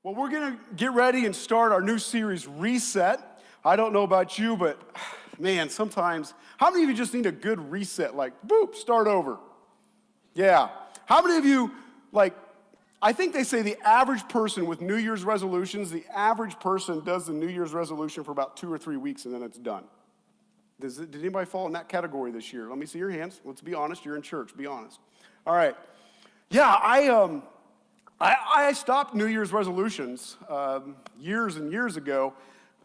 Well, we're going to get ready and start our new series, Reset. I don't know about you, but man, sometimes, how many of you just need a good reset? Like, boop, start over. Yeah. How many of you, I think they say the average person with New Year's resolutions, the average person does the New Year's resolution for about 2 or 3 weeks and then it's done. Did anybody fall in that category this year? Let me see your hands. Let's be honest. You're in church. Be honest. All right. Yeah, I stopped New Year's resolutions years and years ago.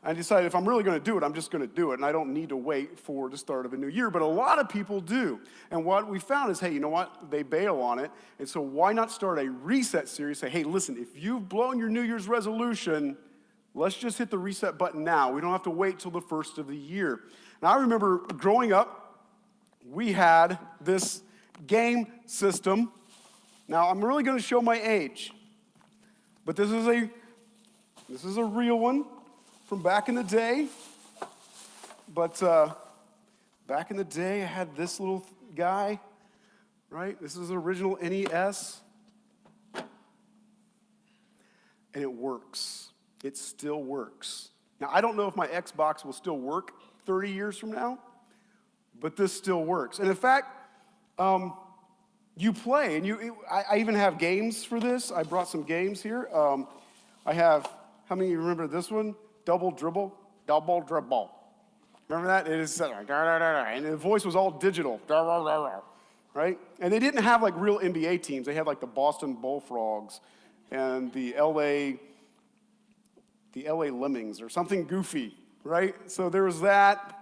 I decided if I'm really going to do it, I'm just going to do it, and I don't need to wait for the start of a new year. But a lot of people do. And what we found is, hey, you know what? They bail on it. And so why not start a reset series? Say, hey, listen, if you've blown your New Year's resolution, let's just hit the reset button now. We don't have to wait till the first of the year. Now, I remember growing up, we had this game system. Now, I'm really going to show my age, but this is a real one from back in the day. But back in the day, I had this little guy, right? This is original NES, and it works. It still works. Now, I don't know if my Xbox will still work 30 years from now, but this still works. And in fact, you play, and I even have games for this. I brought some games here. I have, how many of you remember this one? Double Dribble. Remember that? It is, and the voice was all digital, right? And they didn't have like real NBA teams. They had like the Boston Bullfrogs and the LA Lemmings or something goofy, right? So there was that.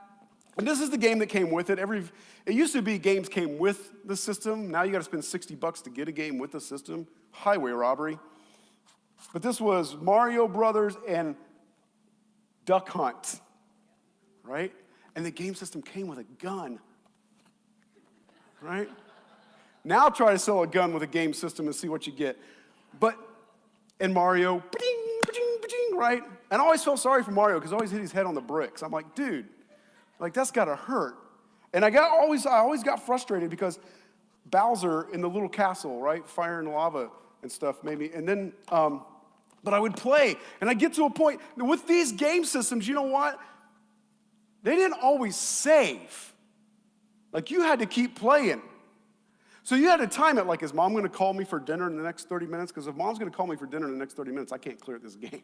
And this is the game that came with it. It used to be games came with the system. Now you got to spend $60 to get a game with the system. Highway robbery. But this was Mario Brothers and Duck Hunt, right? And the game system came with a gun, right? Now try to sell a gun with a game system and see what you get. And Mario, right? And I always felt sorry for Mario because he always hit his head on the bricks. I'm like, dude, that's gotta hurt. And I always got frustrated because Bowser in the little castle, right? Fire and lava and stuff maybe. And then, but I would play, and I'd get to a point, with these game systems, you know what? They didn't always save. You had to keep playing. So you had to time it, is mom gonna call me for dinner in the next 30 minutes? Because if mom's gonna call me for dinner in the next 30 minutes, I can't clear this game,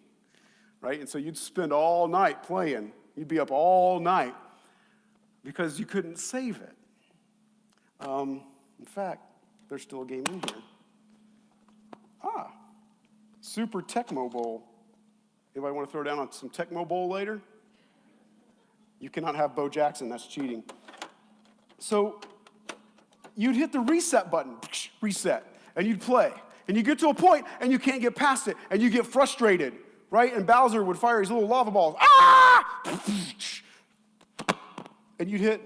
right? And so you'd spend all night playing. You'd be up all night because you couldn't save it. In fact, there's still a game in here. Super Tecmo Bowl. Anybody want to throw down on some Tecmo Bowl later? You cannot have Bo Jackson, that's cheating. So you'd hit the reset button, reset, and you'd play. And you get to a point, and you can't get past it, and you get frustrated, right? And Bowser would fire his little lava balls. And you'd hit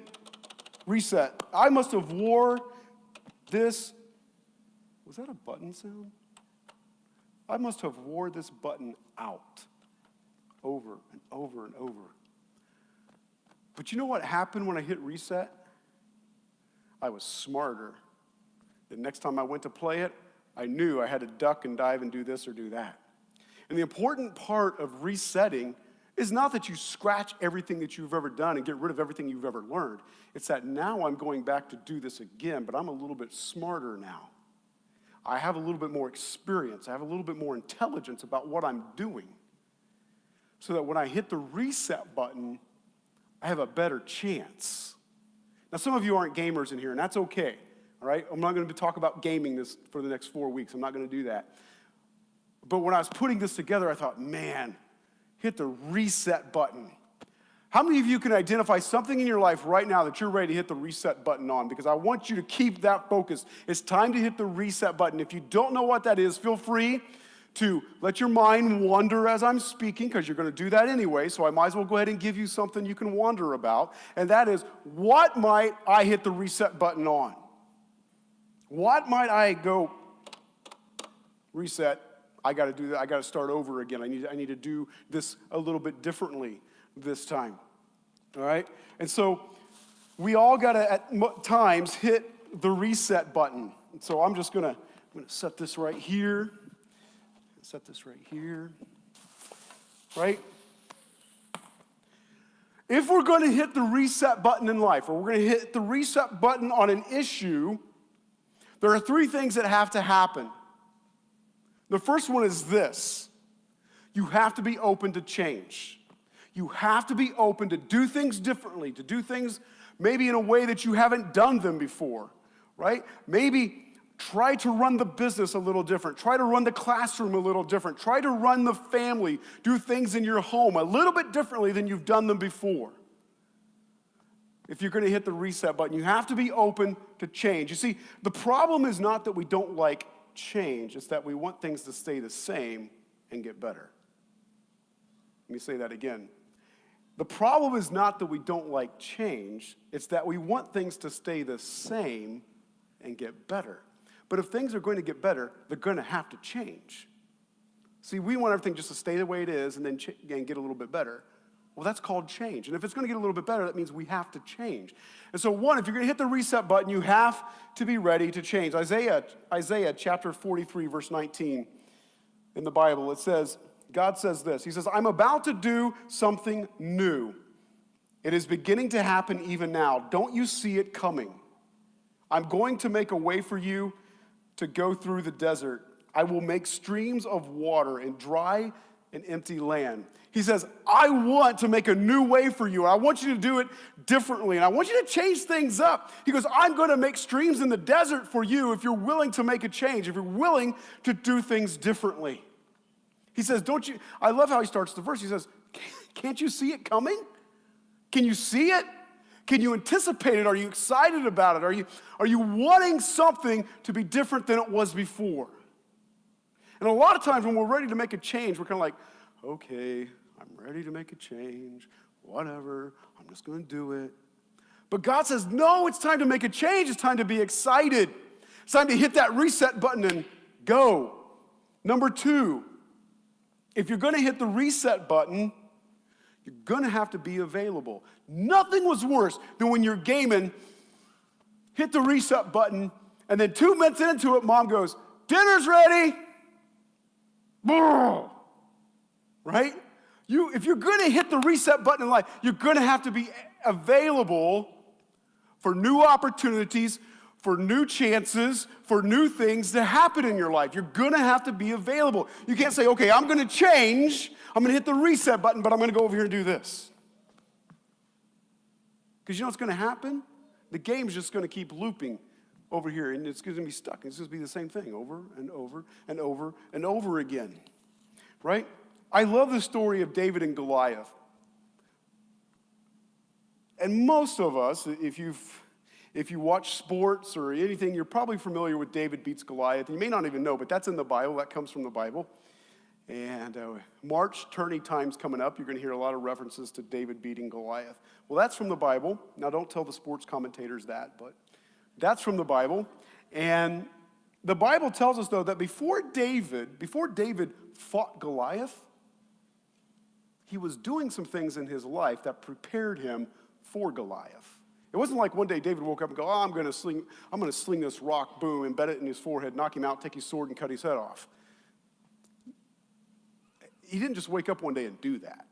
reset. I must have wore this. Was that a button sound? I must have wore this button out over and over and over. But you know what happened when I hit reset? I was smarter. The next time I went to play it, I knew I had to duck and dive and do this or do that. And the important part of resetting is not that you scratch everything that you've ever done and get rid of everything you've ever learned. It's that now I'm going back to do this again, but I'm a little bit smarter now. I have a little bit more experience. I have a little bit more intelligence about what I'm doing. So that when I hit the reset button, I have a better chance. Now, some of you aren't gamers in here, and that's okay, all right? I'm not going to talk about gaming this for the next 4 weeks. I'm not going to do that. But when I was putting this together, I thought, man, hit the reset button. How many of you can identify something in your life right now that you're ready to hit the reset button on? Because I want you to keep that focus. It's time to hit the reset button. If you don't know what that is, feel free to let your mind wander as I'm speaking, because you're going to do that anyway, so I might as well go ahead and give you something you can wonder about. And that is, what might I hit the reset button on? What might I go, reset, I got to do that, I got to start over again. I need to do this a little bit differently this time, all right? And so we all got to, at times, hit the reset button. And so I'm just going to set this right here. set this right here, right? If we're going to hit the reset button in life, or we're going to hit the reset button on an issue, there are three things that have to happen. The first one is this. You have to be open to change. You have to be open to do things differently, to do things maybe in a way that you haven't done them before, right? Maybe try to run the business a little different. Try to run the classroom a little different. Try to run the family, do things in your home a little bit differently than you've done them before. If you're going to hit the reset button, you have to be open to change. You see, the problem is not that we don't like change. It's that we want things to stay the same and get better. Let me say that again. The problem is not that we don't like change. It's that we want things to stay the same and get better. But if things are going to get better, they're going to have to change. See, we want everything just to stay the way it is and then get a little bit better. Well, that's called change. And if it's going to get a little bit better, that means we have to change. And so one, if you're going to hit the reset button, you have to be ready to change. Isaiah chapter 43, verse 19 in the Bible, it says, God says this. He says, I'm about to do something new. It is beginning to happen even now. Don't you see it coming? I'm going to make a way for you to go through the desert. I will make streams of water in dry and empty land. He says, I want to make a new way for you. I want you to do it differently, and I want you to change things up. He goes, I'm going to make streams in the desert for you if you're willing to make a change, if you're willing to do things differently. He says, don't you, I love how he starts the verse. He says, can't you see it coming? Can you see it? Can you anticipate it? Are you excited about it? Are you wanting something to be different than it was before? And a lot of times when we're ready to make a change, we're kind of like, okay, I'm ready to make a change, whatever, I'm just going to do it. But God says, no, it's time to make a change. It's time to be excited. It's time to hit that reset button and go. Number two, if you're going to hit the reset button, you're going to have to be available. Nothing was worse than when you're gaming, hit the reset button, and then 2 minutes into it, mom goes, dinner's ready. Right? If you're going to hit the reset button in life, you're going to have to be available for new opportunities, for new chances, for new things to happen in your life. You're going to have to be available. You can't say, okay, I'm going to change. I'm going to hit the reset button, but I'm going to go over here and do this. Because you know what's going to happen? The game's just going to keep looping over here, and it's going to be stuck. It's going to be the same thing over and over and over and over again. Right? I love the story of David and Goliath. And most of us, if you watch sports or anything, you're probably familiar with David beats Goliath. You may not even know, but that's in the Bible. That comes from the Bible. And March tourney time's coming up. You're going to hear a lot of references to David beating Goliath. Well, that's from the Bible. Now, don't tell the sports commentators that, but that's from the Bible. And the Bible tells us, though, that before David fought Goliath, he was doing some things in his life that prepared him for Goliath. It wasn't like one day David woke up and go, I'm going to sling this rock, boom, embed it in his forehead, knock him out, take his sword, and cut his head off. He didn't just wake up one day and do that.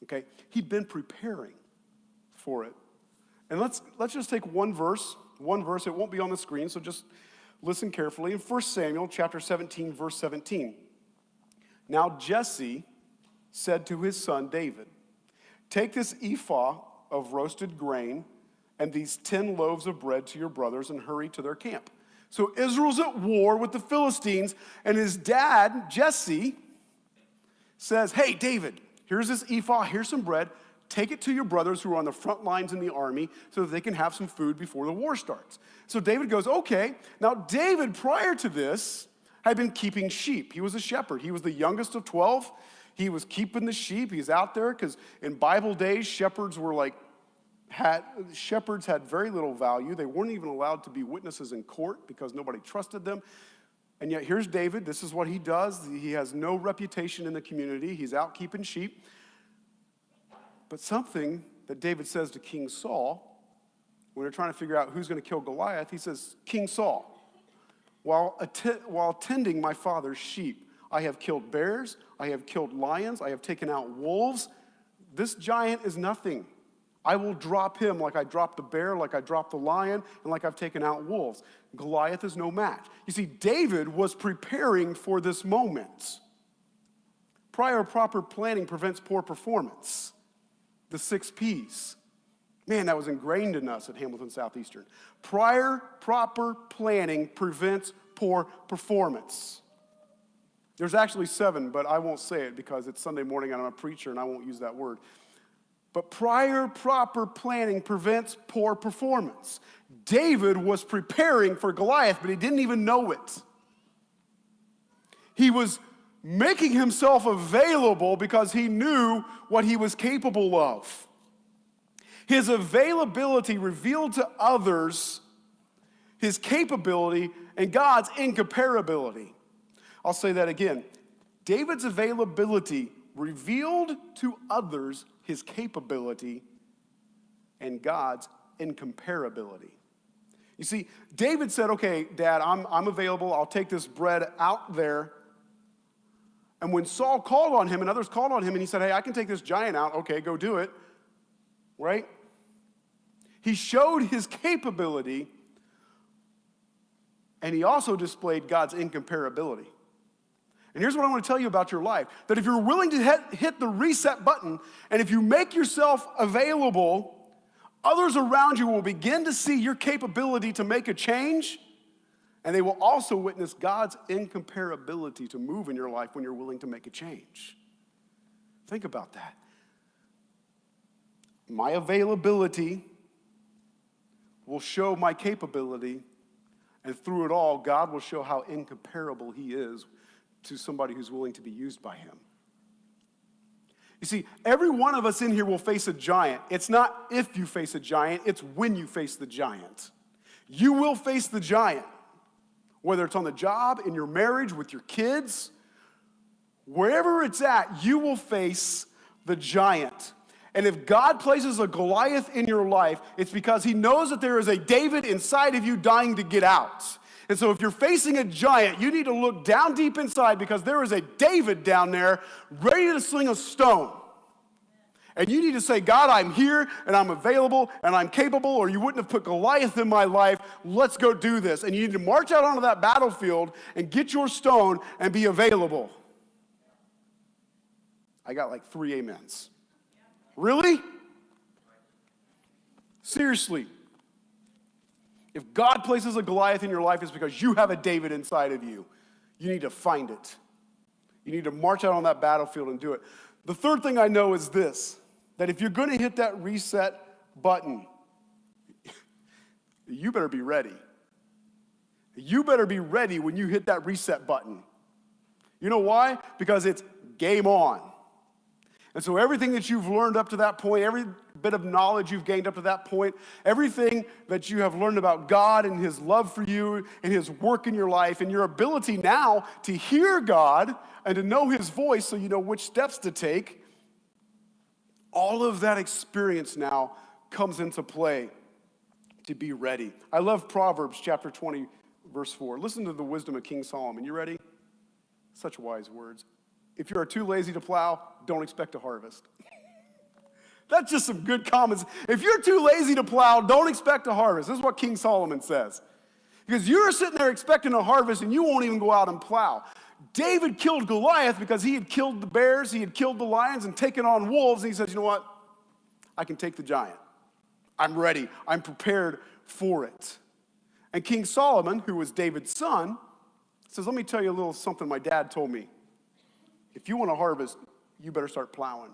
Okay? He'd been preparing for it. And let's just take one verse. It won't be on the screen, so just listen carefully. In 1 Samuel chapter 17, verse 17. Now Jesse said to his son David, take this ephah of roasted grain and these 10 loaves of bread to your brothers and hurry to their camp. So Israel's at war with the Philistines, and his dad, Jesse, says, hey, David, here's this ephah, here's some bread. Take it to your brothers who are on the front lines in the army so that they can have some food before the war starts. So David goes, okay. Now David, prior to this, had been keeping sheep. He was a shepherd. He was the youngest of 12. He was keeping the sheep. He's out there because in Bible days, shepherds had very little value. They weren't even allowed to be witnesses in court because nobody trusted them. And yet here's David. This is what he does. He has no reputation in the community. He's out keeping sheep. But something that David says to King Saul, when they're trying to figure out who's going to kill Goliath, he says, King Saul, while tending my father's sheep, I have killed bears. I have killed lions. I have taken out wolves. This giant is nothing. I will drop him like I dropped the bear, like I dropped the lion, and like I've taken out wolves. Goliath is no match. You see, David was preparing for this moment. Prior proper planning prevents poor performance. The 6 P's. Man, that was ingrained in us at Hamilton Southeastern. Prior proper planning prevents poor performance. There's actually 7, but I won't say it because it's Sunday morning and I'm a preacher and I won't use that word. But prior proper planning prevents poor performance. David was preparing for Goliath, but he didn't even know it. He was making himself available because he knew what he was capable of. His availability revealed to others his capability and God's incomparability. I'll say that again. David's availability revealed to others his capability and God's incomparability. You see, David said, okay, Dad, I'm available. I'll take this bread out there. And when Saul called on him and others called on him and he said, hey, I can take this giant out. Okay, go do it. Right? He showed his capability and he also displayed God's incomparability. And here's what I want to tell you about your life. That if you're willing to hit the reset button, and if you make yourself available, others around you will begin to see your capability to make a change, and they will also witness God's incomparability to move in your life when you're willing to make a change. Think about that. My availability will show my capability, and through it all, God will show how incomparable He is to somebody who's willing to be used by Him. You see, every one of us in here will face a giant. It's not if you face a giant, it's when you face the giant. You will face the giant, whether it's on the job, in your marriage, with your kids, wherever it's at, you will face the giant. And if God places a Goliath in your life, it's because He knows that there is a David inside of you dying to get out. And so if you're facing a giant, you need to look down deep inside because there is a David down there ready to sling a stone. And you need to say, God, I'm here and I'm available and I'm capable, or you wouldn't have put Goliath in my life. Let's go do this. And you need to march out onto that battlefield and get your stone and be available. I got like 3 amens. Really? Seriously. If God places a Goliath in your life, it's because you have a David inside of you. You need to find it. You need to march out on that battlefield and do it. The third thing I know is this, that if you're going to hit that reset button, you better be ready. You better be ready when you hit that reset button. You know why? Because it's game on. And so everything that you've learned up to that point, every bit of knowledge you've gained up to that point, everything that you have learned about God and His love for you and His work in your life and your ability now to hear God and to know His voice so you know which steps to take, all of that experience now comes into play to be ready. I love Proverbs chapter 20, verse 4. Listen to the wisdom of King Solomon. You ready? Such wise words. If you are too lazy to plow, don't expect to harvest. That's just some good comments. If you're too lazy to plow, don't expect to harvest. This is what King Solomon says. Because you're sitting there expecting a harvest and you won't even go out and plow. David killed Goliath because he had killed the bears, he had killed the lions and taken on wolves. And he says, you know what? I can take the giant. I'm ready. I'm prepared for it. And King Solomon, who was David's son, says, let me tell you a little something my dad told me. If you want to harvest, you better start plowing.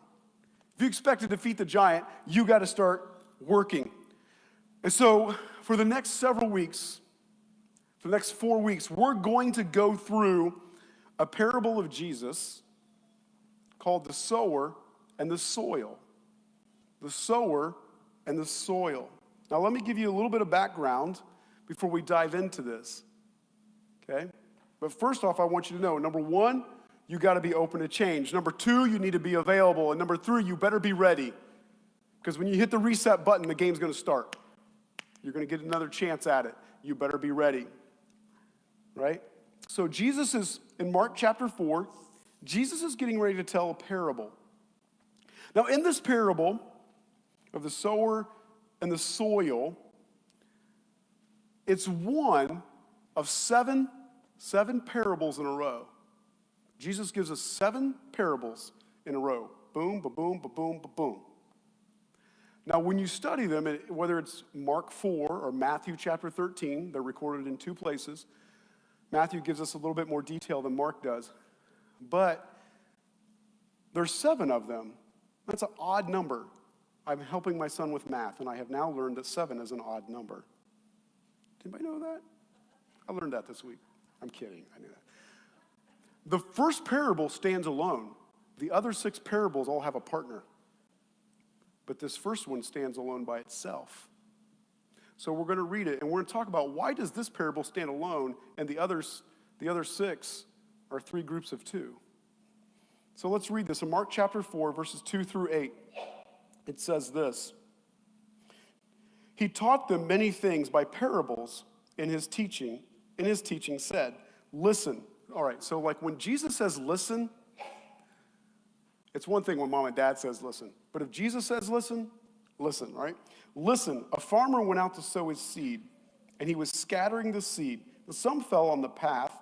If you expect to defeat the giant, you got to start working. And so for the next several weeks, for the next 4 weeks, we're going to go through a parable of Jesus called the sower and the soil. The sower and the soil. Now let me give you a little bit of background before we dive into this. Okay? But first off, I want you to know, number 1, you got to be open to change. Number 2, you need to be available. And number 3, you better be ready. Because when you hit the reset button, the game's going to start. You're going to get another chance at it. You better be ready. Right? So Jesus is, in Mark chapter 4, Jesus is getting ready to tell a parable. Now, in this parable of the sower and the soil, it's one of seven parables in a row. Jesus gives us 7 parables in a row. Boom, ba-boom, ba-boom, ba-boom. Now, when you study them, whether it's Mark 4 or Matthew chapter 13, they're recorded in 2 places. Matthew gives us a little bit more detail than Mark does. But there's 7 of them. That's an odd number. I'm helping my son with math, and I have now learned that 7 is an odd number. Did anybody know that? I learned that this week. I'm kidding. I knew that. The first parable stands alone. The other 6 parables all have a partner. But this first one stands alone by itself. So we're going to read it, and we're going to talk about why does this parable stand alone, and the other 6 are 3 groups of 2. So let's read this in Mark chapter 4, verses 2 through 8. It says this: He taught them many things by parables in his teaching. In his teaching said, listen. All right, so like when Jesus says listen, it's one thing when mom and dad says listen. But if Jesus says listen, listen, right? Listen, a farmer went out to sow his seed, and he was scattering the seed. Some fell on the path,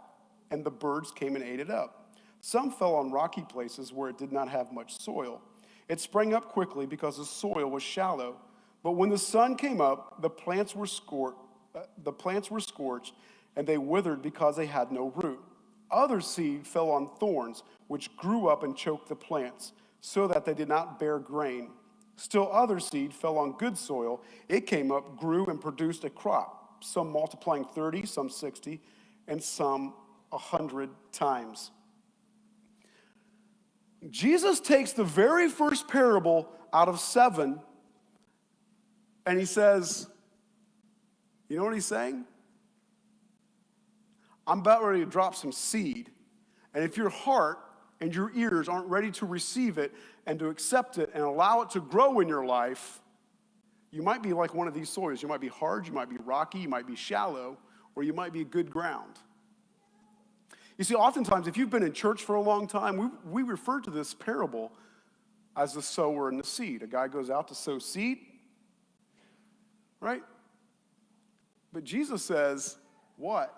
and the birds came and ate it up. Some fell on rocky places where it did not have much soil. It sprang up quickly because the soil was shallow. But when the sun came up, the plants were scorched, and they withered because they had no root. Other seed fell on thorns, which grew up and choked the plants, so that they did not bear grain. Still other seed fell on good soil. It came up, grew, and produced a crop, some multiplying 30, some 60, and some 100 times. Jesus takes the very first parable out of 7, and he says, you know what he's saying? I'm about ready to drop some seed, and if your heart and your ears aren't ready to receive it and to accept it and allow it to grow in your life, you might be like one of these soils. You might be hard, you might be rocky, you might be shallow, or you might be good ground. You see, oftentimes, if you've been in church for a long time, we refer to this parable as the sower and the seed. A guy goes out to sow seed, right? But Jesus says, what?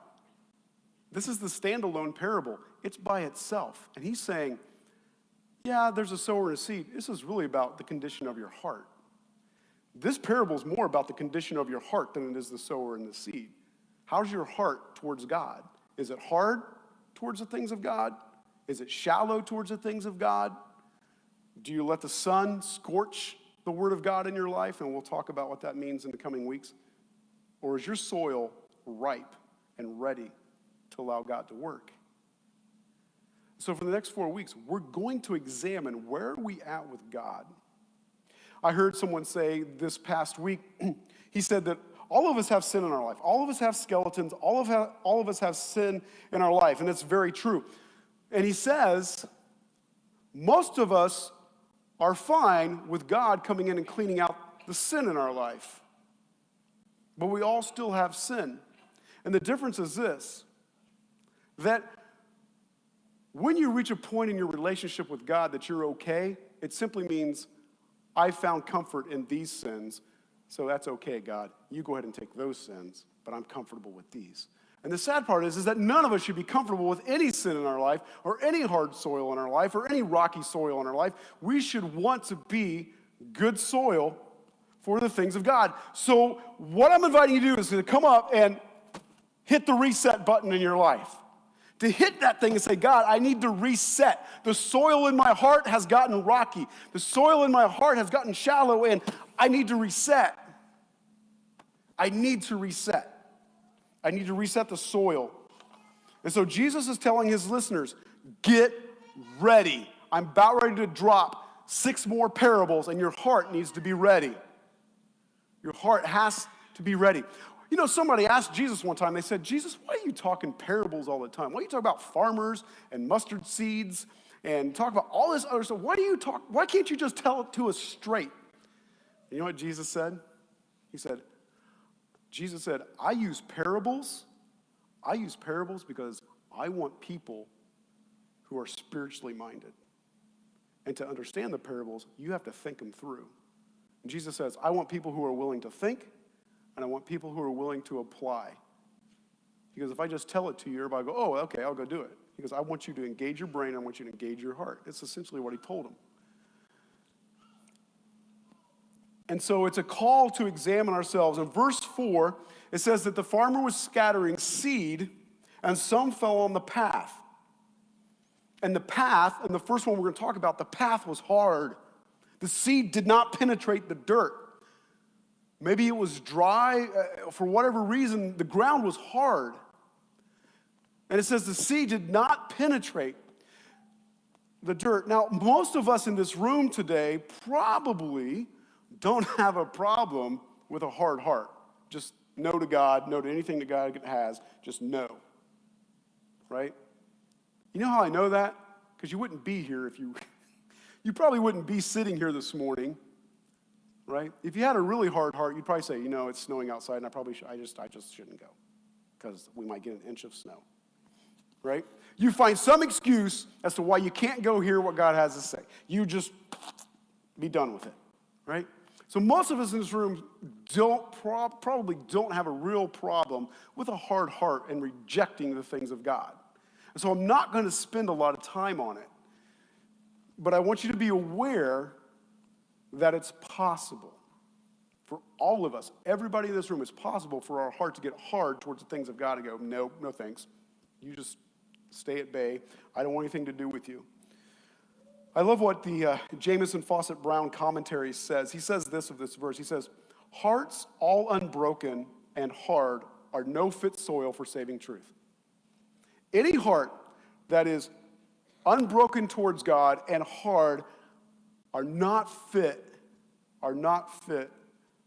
This is the standalone parable. It's by itself. And he's saying, yeah, there's a sower and a seed. This is really about the condition of your heart. This parable is more about the condition of your heart than it is the sower and the seed. How's your heart towards God? Is it hard towards the things of God? Is it shallow towards the things of God? Do you let the sun scorch the word of God in your life? And we'll talk about what that means in the coming weeks. Or is your soil ripe and ready to allow God to work? So for the next 4 weeks, we're going to examine where are we at with God. I heard someone say this past week, he said that all of us have sin in our life. All of us have skeletons. All of us have sin in our life, and it's very true. And he says, most of us are fine with God coming in and cleaning out the sin in our life. But we all still have sin. And the difference is this, that when you reach a point in your relationship with God that you're okay, it simply means, I found comfort in these sins, so that's okay, God. You go ahead and take those sins, but I'm comfortable with these. And the sad part is that none of us should be comfortable with any sin in our life, or any hard soil in our life, or any rocky soil in our life. We should want to be good soil for the things of God. So what I'm inviting you to do is to come up and hit the reset button in your life. To hit that thing and say, God, I need to reset. The soil in my heart has gotten rocky. The soil in my heart has gotten shallow, and I need to reset. I need to reset. I need to reset the soil. And so Jesus is telling his listeners, get ready. I'm about ready to drop 6 more parables, and your heart needs to be ready. Your heart has to be ready. You know, somebody asked Jesus one time, they said, Jesus, why are you talking parables all the time? Why are you talking about farmers and mustard seeds and talk about all this other stuff? Why can't you just tell it to us straight? And you know what Jesus said? Jesus said, I use parables because I want people who are spiritually minded. And to understand the parables, you have to think them through. And Jesus says, I want people who are willing to think, and I want people who are willing to apply. Because if I just tell it to you, everybody go, oh, okay, I'll go do it. He goes, I want you to engage your brain, I want you to engage your heart. It's essentially what he told them. And so it's a call to examine ourselves. In verse 4, it says that the farmer was scattering seed, and some fell on the path. And the path, and the first one we're going to talk about, the path was hard. The seed did not penetrate the dirt. Maybe it was dry. For whatever reason, the ground was hard. And it says the seed did not penetrate the dirt. Now, most of us in this room today probably don't have a problem with a hard heart. Just no to God, no to anything that God has, just no. Right? You know how I know that? Because you wouldn't be here if you probably wouldn't be sitting here this morning, right? If you had a really hard heart, you'd probably say, you know, it's snowing outside, and I just shouldn't go, because we might get an inch of snow, right? You find some excuse as to why you can't go hear what God has to say. You just be done with it, right? So most of us in this room probably don't have a real problem with a hard heart and rejecting the things of God. And so I'm not going to spend a lot of time on it. But I want you to be aware that it's possible for all of us, everybody in this room, it's possible for our heart to get hard towards the things of God and go, no thanks. You just stay at bay. I don't want anything to do with you. I love what the Jamieson Fawcett Brown commentary says. He says this of this verse. He says, hearts all unbroken and hard are no fit soil for saving truth. Any heart that is unbroken towards God and hard are not fit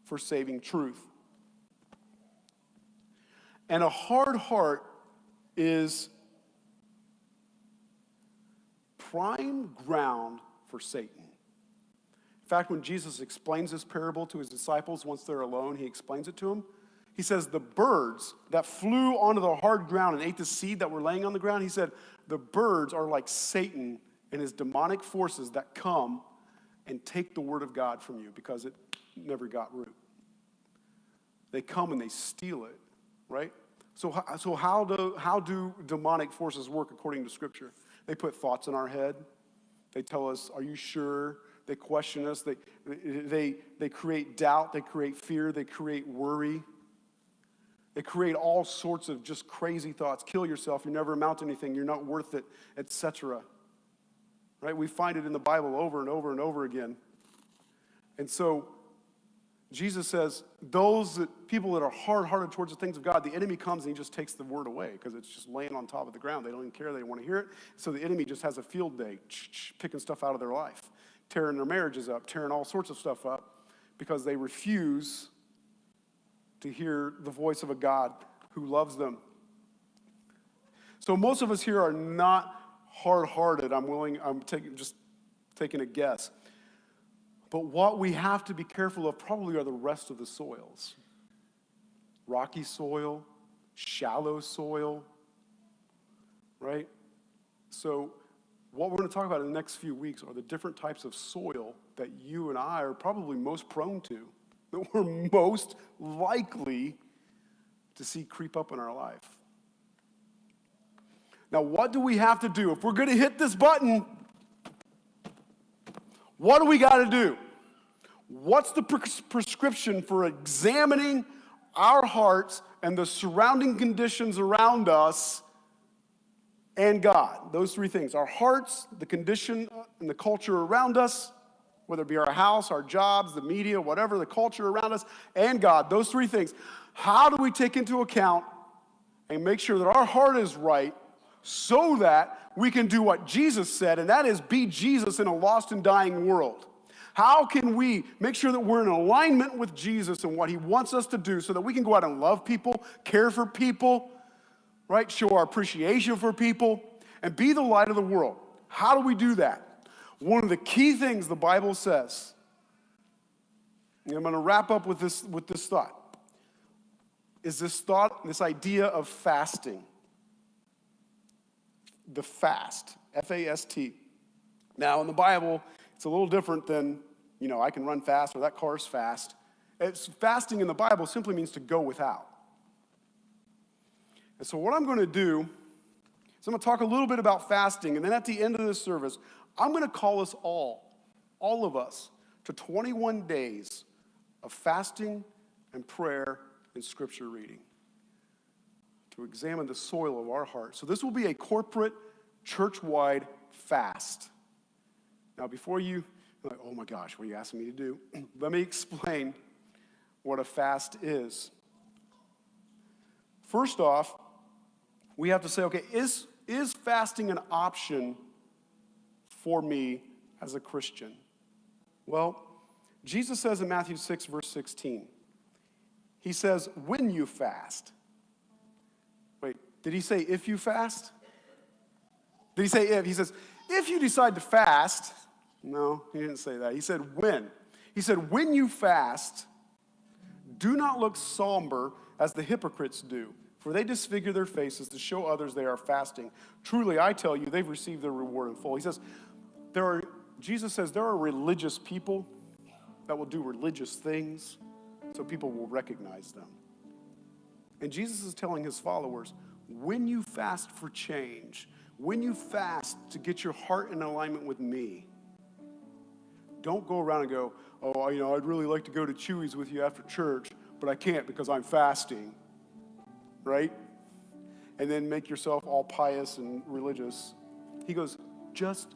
for saving truth. And a hard heart is prime ground for Satan. In fact, when Jesus explains this parable to his disciples once they're alone, he explains it to them. He says the birds that flew onto the hard ground and ate the seed that were laying on the ground, he said the birds are like Satan and his demonic forces that come and take the word of God from you because it never got root. They come and they steal it, right? So how do demonic forces work according to Scripture? They put thoughts in our head. They tell us, are you sure? They question us. They create doubt. They create fear. They create worry. They create all sorts of just crazy thoughts. Kill yourself. You never amount to anything. You're not worth it, etc. Right? We find it in the Bible over and over and over again. And so Jesus says, people that are hard-hearted towards the things of God, the enemy comes and he just takes the word away because it's just laying on top of the ground. They don't even care. They don't want to hear it. So the enemy just has a field day, picking stuff out of their life, tearing their marriages up, tearing all sorts of stuff up because they refuse to hear the voice of a God who loves them. So most of us here are not hard-hearted. I'm taking a guess. But what we have to be careful of probably are the rest of the soils. Rocky soil, shallow soil, right? So what we're going to talk about in the next few weeks are the different types of soil that you and I are probably most prone to, that we're most likely to see creep up in our life. Now, what do we have to do? If we're going to hit this button, what do we got to do? What's the prescription for examining our hearts and the surrounding conditions around us and God? Those three things. Our hearts, the condition and the culture around us, whether it be our house, our jobs, the media, whatever, the culture around us, and God. Those three things. How do we take into account and make sure that our heart is right so that we can do what Jesus said, and that is be Jesus in a lost and dying world? How can we make sure that we're in alignment with Jesus and what he wants us to do so that we can go out and love people, care for people, right? Show our appreciation for people, and be the light of the world. How do we do that? One of the key things the Bible says, and I'm going to wrap up with this thought, is this idea of fasting. the fast, F-A-S-T. Now, in the Bible, it's a little different than, I can run fast or that car's fast. Fasting in the Bible simply means to go without. And so what I'm going to do is I'm going to talk a little bit about fasting, and then at the end of this service, I'm going to call us all of us, to 21 days of fasting and prayer and scripture reading to examine the soil of our heart. So this will be a corporate, church-wide fast. Now, before you're like, oh my gosh, what are you asking me to do? Let me explain what a fast is. First off, we have to say, okay, is fasting an option for me as a Christian? Well, Jesus says in Matthew 6, verse 16, he says, when you fast. Wait, did he say if you fast? Did he say if? He says, if you decide to fast. No, he didn't say that. He said when. He said, when you fast, do not look somber as the hypocrites do, for they disfigure their faces to show others they are fasting. Truly, I tell you, they've received their reward in full. He says, Jesus says there are religious people that will do religious things so people will recognize them. And Jesus is telling his followers, when you fast for change, when you fast to get your heart in alignment with me, don't go around and go, oh, I'd really like to go to Chewy's with you after church, but I can't because I'm fasting, right? And then make yourself all pious and religious. He goes, just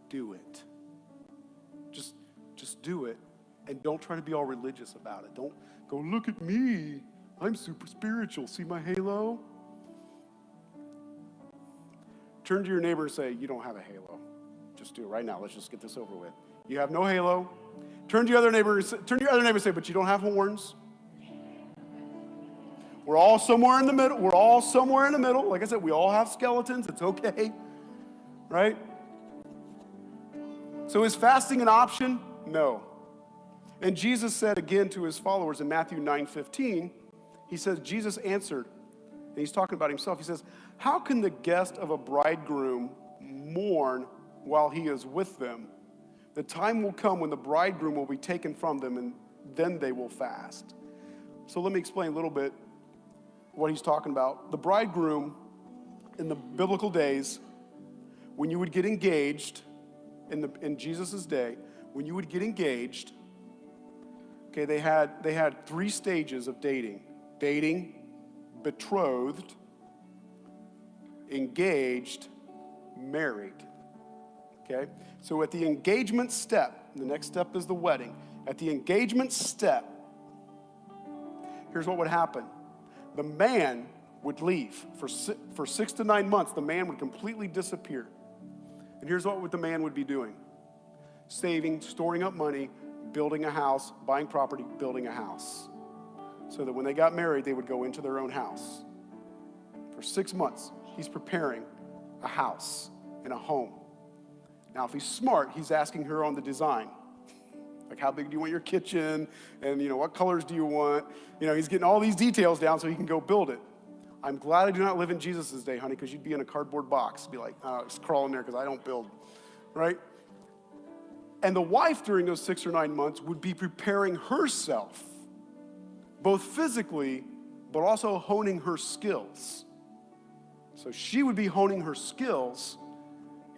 do it. Just do it, and don't try to be all religious about it. Don't go, look at me. I'm super spiritual. See my halo? Turn to your neighbor and say, you don't have a halo. Just do it right now. Let's just get this over with. You have no halo. Turn to your other neighbor and say, but you don't have horns. We're all somewhere in the middle. Like I said, we all have skeletons. It's okay, right? So is fasting an option? No. And Jesus said again to his followers in Matthew 9:15, he says, Jesus answered, and he's talking about himself. He says, how can the guest of a bridegroom mourn while he is with them? The time will come when the bridegroom will be taken from them, and then they will fast. So let me explain a little bit what he's talking about. The bridegroom in the biblical days, when you would get engaged, in Jesus' day, when you would get engaged, okay, they had 3 stages of dating. Dating, betrothed, engaged, married. Okay? So at the engagement step, the next step is the wedding. At the engagement step, here's what would happen. The man would leave. For 6 to 9 months, the man would completely disappear. And here's what the man would be doing. Saving, storing up money, building a house, buying property, building a house. So that when they got married, they would go into their own house. For 6 months, he's preparing a house and a home. Now, if he's smart, he's asking her on the design. Like, how big do you want your kitchen? And, what colors do you want? He's getting all these details down so he can go build it. I'm glad I do not live in Jesus' day, honey, because you'd be in a cardboard box. Be like, just crawl in there because I don't build, right? And the wife during those 6 or 9 months would be preparing herself, both physically, but also honing her skills. So she would be honing her skills,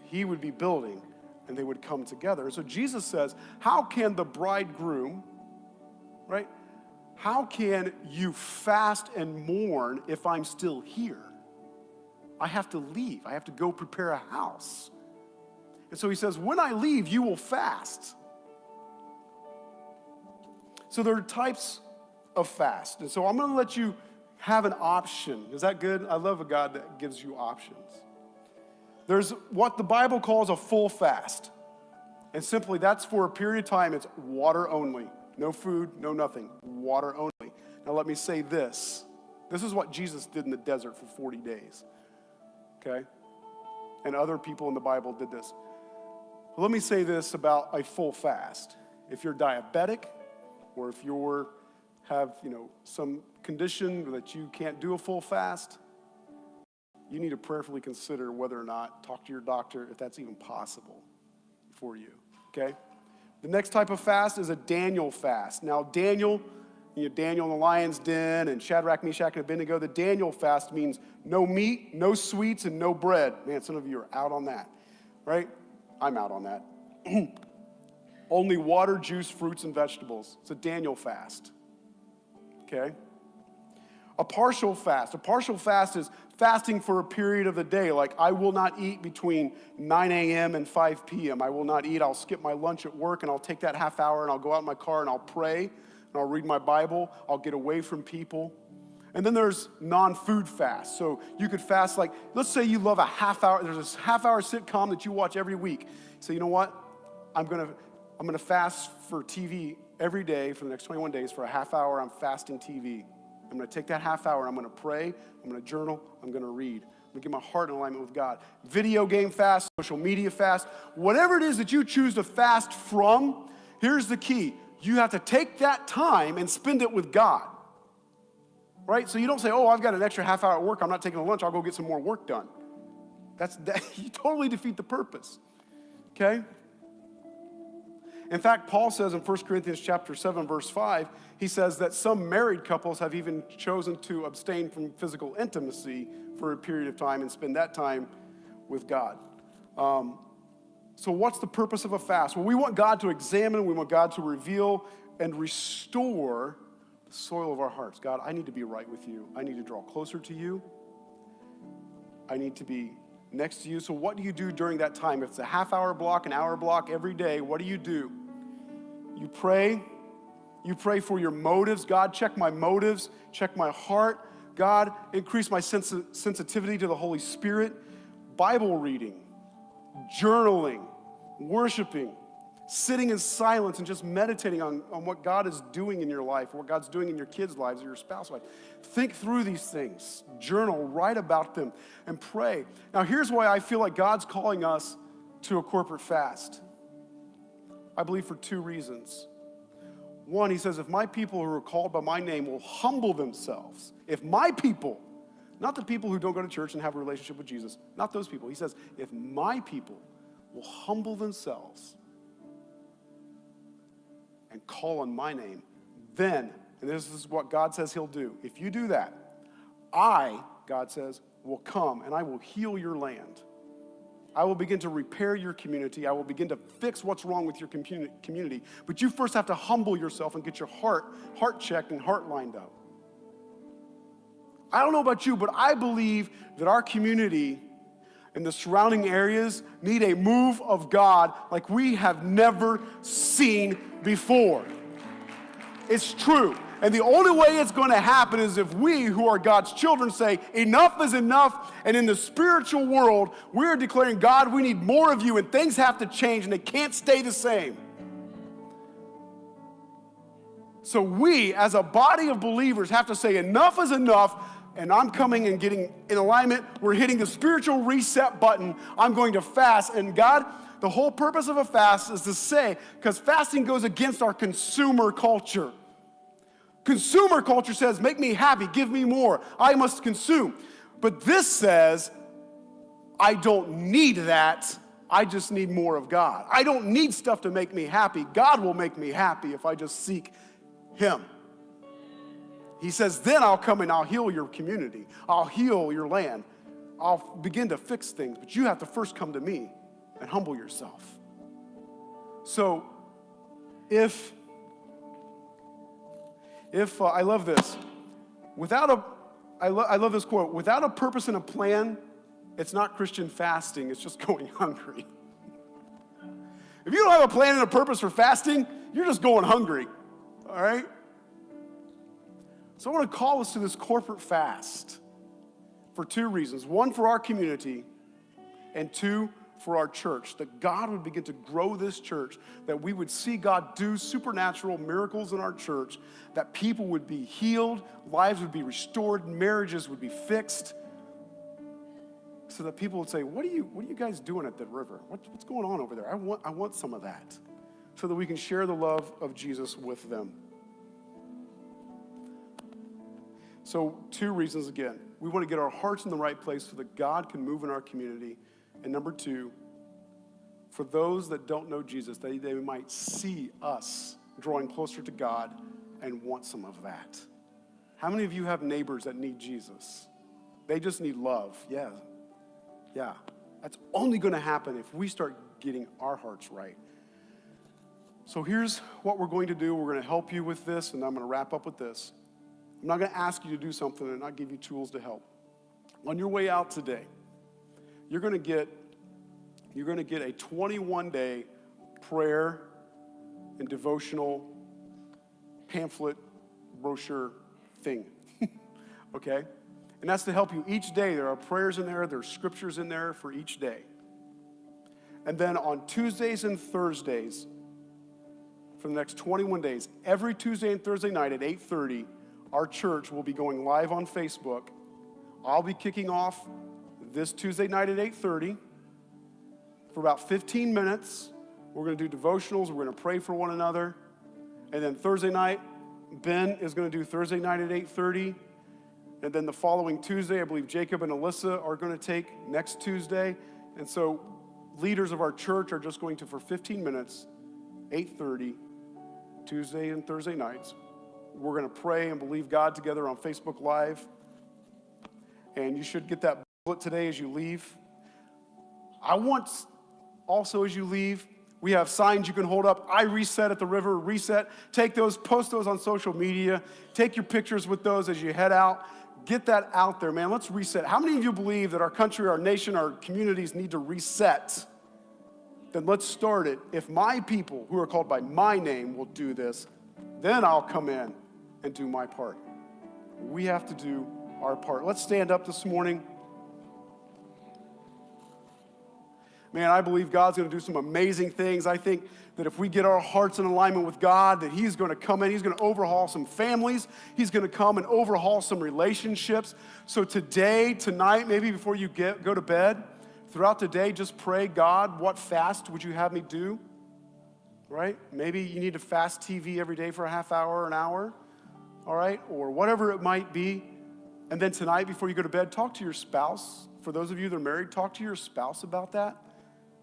he would be building, and they would come together. And so Jesus says, how can the bridegroom, right? How can you fast and mourn if I'm still here? I have to leave. I have to go prepare a house. And so he says, when I leave, you will fast. So there are types of fast. And so I'm going to let you have an option. Is that good? I love a God that gives you options. There's what the Bible calls a full fast. And simply that's for a period of time. It's water only. No food, no nothing. Water only. Now let me say this. This is what Jesus did in the desert for 40 days. Okay? And other people in the Bible did this. Let me say this about a full fast. If you're diabetic, or if you have, some condition that you can't do a full fast, you need to prayerfully consider whether or not, talk to your doctor if that's even possible for you, okay? The next type of fast is a Daniel fast. Now, Daniel in the lion's den and Shadrach, Meshach, and Abednego, the Daniel fast means no meat, no sweets, and no bread. Man, some of you are out on that, right? I'm out on that. Only water, juice, fruits, and vegetables. It's a Daniel fast, okay? A partial fast. A partial fast is fasting for a period of the day. Like, I will not eat between 9 a.m. and 5 p.m. I will not eat. I'll skip my lunch at work, and I'll take that half hour, and I'll go out in my car, and I'll pray, and I'll read my Bible. I'll get away from people. And then there's non-food fast. So you could fast, like, let's say you love a half hour. There's a half-hour sitcom that you watch every week. So you know what? I'm gonna fast for TV every day for the next 21 days for a half hour. I'm fasting TV. I'm going to take that half hour and I'm going to pray, I'm going to journal, I'm going to read. I'm going to get my heart in alignment with God. Video game fast, social media fast, whatever it is that you choose to fast from, here's the key. You have to take that time and spend it with God. Right? So you don't say, oh, I've got an extra half hour at work, I'm not taking a lunch, I'll go get some more work done. You totally defeat the purpose. Okay? In fact, Paul says in 1 Corinthians chapter 7, verse 5, he says that some married couples have even chosen to abstain from physical intimacy for a period of time and spend that time with God. So what's the purpose of a fast? Well, we want God to examine, we want God to reveal and restore the soil of our hearts. God, I need to be right with you. I need to draw closer to you. I need to be next to you. So what do you do during that time? If it's a half-hour block, an hour block every day, what do? You pray. You pray for your motives. God, check my motives. Check my heart. God, increase my sensitivity to the Holy Spirit. Bible reading, journaling, worshiping, sitting in silence and just meditating on what God is doing in your life, what God's doing in your kids' lives or your spouse's life. Think through these things. Journal, write about them, and pray. Now, here's why I feel like God's calling us to a corporate fast. I believe for two reasons. One, he says, if my people who are called by my name will humble themselves, if my people, not the people who don't go to church and have a relationship with Jesus, not those people. He says, if my people will humble themselves and call on my name, then, and this is what God says he'll do, if you do that, God says, will come and I will heal your land. I will begin to repair your community. I will begin to fix what's wrong with your community. But you first have to humble yourself and get your heart checked and heart lined up. I don't know about you, but I believe that our community and the surrounding areas need a move of God like we have never seen before. It's true. And the only way it's going to happen is if we, who are God's children, say, enough is enough. And in the spiritual world, we're declaring, God, we need more of you, and things have to change, and they can't stay the same. So we, as a body of believers, have to say, enough is enough, and I'm coming and getting in alignment. We're hitting the spiritual reset button. I'm going to fast. And God, the whole purpose of a fast is to say, because fasting goes against our consumer culture. Consumer culture says, make me happy, give me more. I must consume. But this says, I don't need that. I just need more of God. I don't need stuff to make me happy. God will make me happy if I just seek him. He says, then I'll come and I'll heal your community. I'll heal your land. I'll begin to fix things. But you have to first come to me and humble yourself. So if I love this. I love this quote. Without a purpose and a plan, it's not Christian fasting. It's just going hungry. If you don't have a plan and a purpose for fasting, you're just going hungry. All right? So I want to call us to this corporate fast for two reasons. One, for our community, and two, for our church, that God would begin to grow this church, that we would see God do supernatural miracles in our church, that people would be healed, lives would be restored, marriages would be fixed, so that people would say, what are you guys doing at the river? What's going on over there? I want some of that, so that we can share the love of Jesus with them. So two reasons again. we want to get our hearts in the right place so that God can move in our community. And number two, for those that don't know Jesus, they might see us drawing closer to God and want some of that. How many of you have neighbors that need Jesus? They just need love. Yeah. That's only going to happen if we start getting our hearts right. So here's what we're going to do. We're going to help you with this, and I'm going to wrap up with this. I'm not going to ask you to do something and not give you tools to help. On your way out today, you're going to get a 21-day prayer and devotional pamphlet brochure thing, okay? And that's to help you each day. There are prayers in there. There's scriptures in there for each day. And then on Tuesdays and Thursdays, for the next 21 days, every Tuesday and Thursday night at 8:30, our church will be going live on Facebook. I'll be kicking off this Tuesday night at 8:30 for about 15 minutes. We're going to do devotionals. We're going to pray for one another. And then Thursday night, Ben is going to do Thursday night at 8:30. And then the following Tuesday, I believe Jacob and Alyssa are going to take next Tuesday. And so leaders of our church are just going to, for 15 minutes, 8:30, Tuesday and Thursday nights, we're going to pray and believe God together on Facebook Live. And you should get that booklet today as you leave. I want also, as you leave, we have signs you can hold up. I reset at the river, reset. Take those, post those on social media. Take your pictures with those as you head out. Get that out there, man. Let's reset. How many of you believe that our country, our nation, our communities need to reset? Then let's start it. If my people who are called by my name will do this, then I'll come in and do my part. We have to do our part. Let's stand up this morning. Man, I believe God's going to do some amazing things. I think that if we get our hearts in alignment with God, that He's going to come in. He's going to overhaul some families. He's going to come and overhaul some relationships. So today, tonight, maybe before you go to bed, throughout the day, just pray, God, what fast would you have me do? Right? Maybe you need to fast TV every day for a half hour, an hour, all right? Or whatever it might be. And then tonight, before you go to bed, talk to your spouse. For those of you that are married, talk to your spouse about that.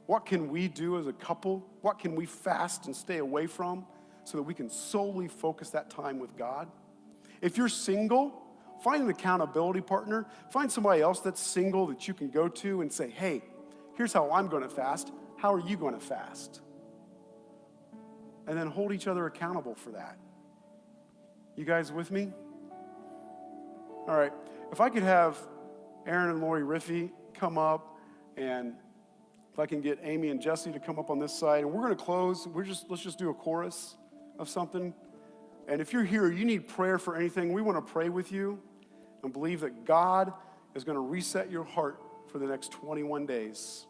What can we do as a couple? What can we fast and stay away from so that we can solely focus that time with God? If you're single, find an accountability partner. Find somebody else that's single that you can go to and say, hey, here's how I'm going to fast. How are you going to fast? And then hold each other accountable for that. You guys with me? All right. If I could have Aaron and Lori Riffey come up, and if I can get Amy and Jesse to come up on this side, and we're going to close. Let's just do a chorus of something. And if you're here, you need prayer for anything, we want to pray with you and believe that God is going to reset your heart for the next 21 days.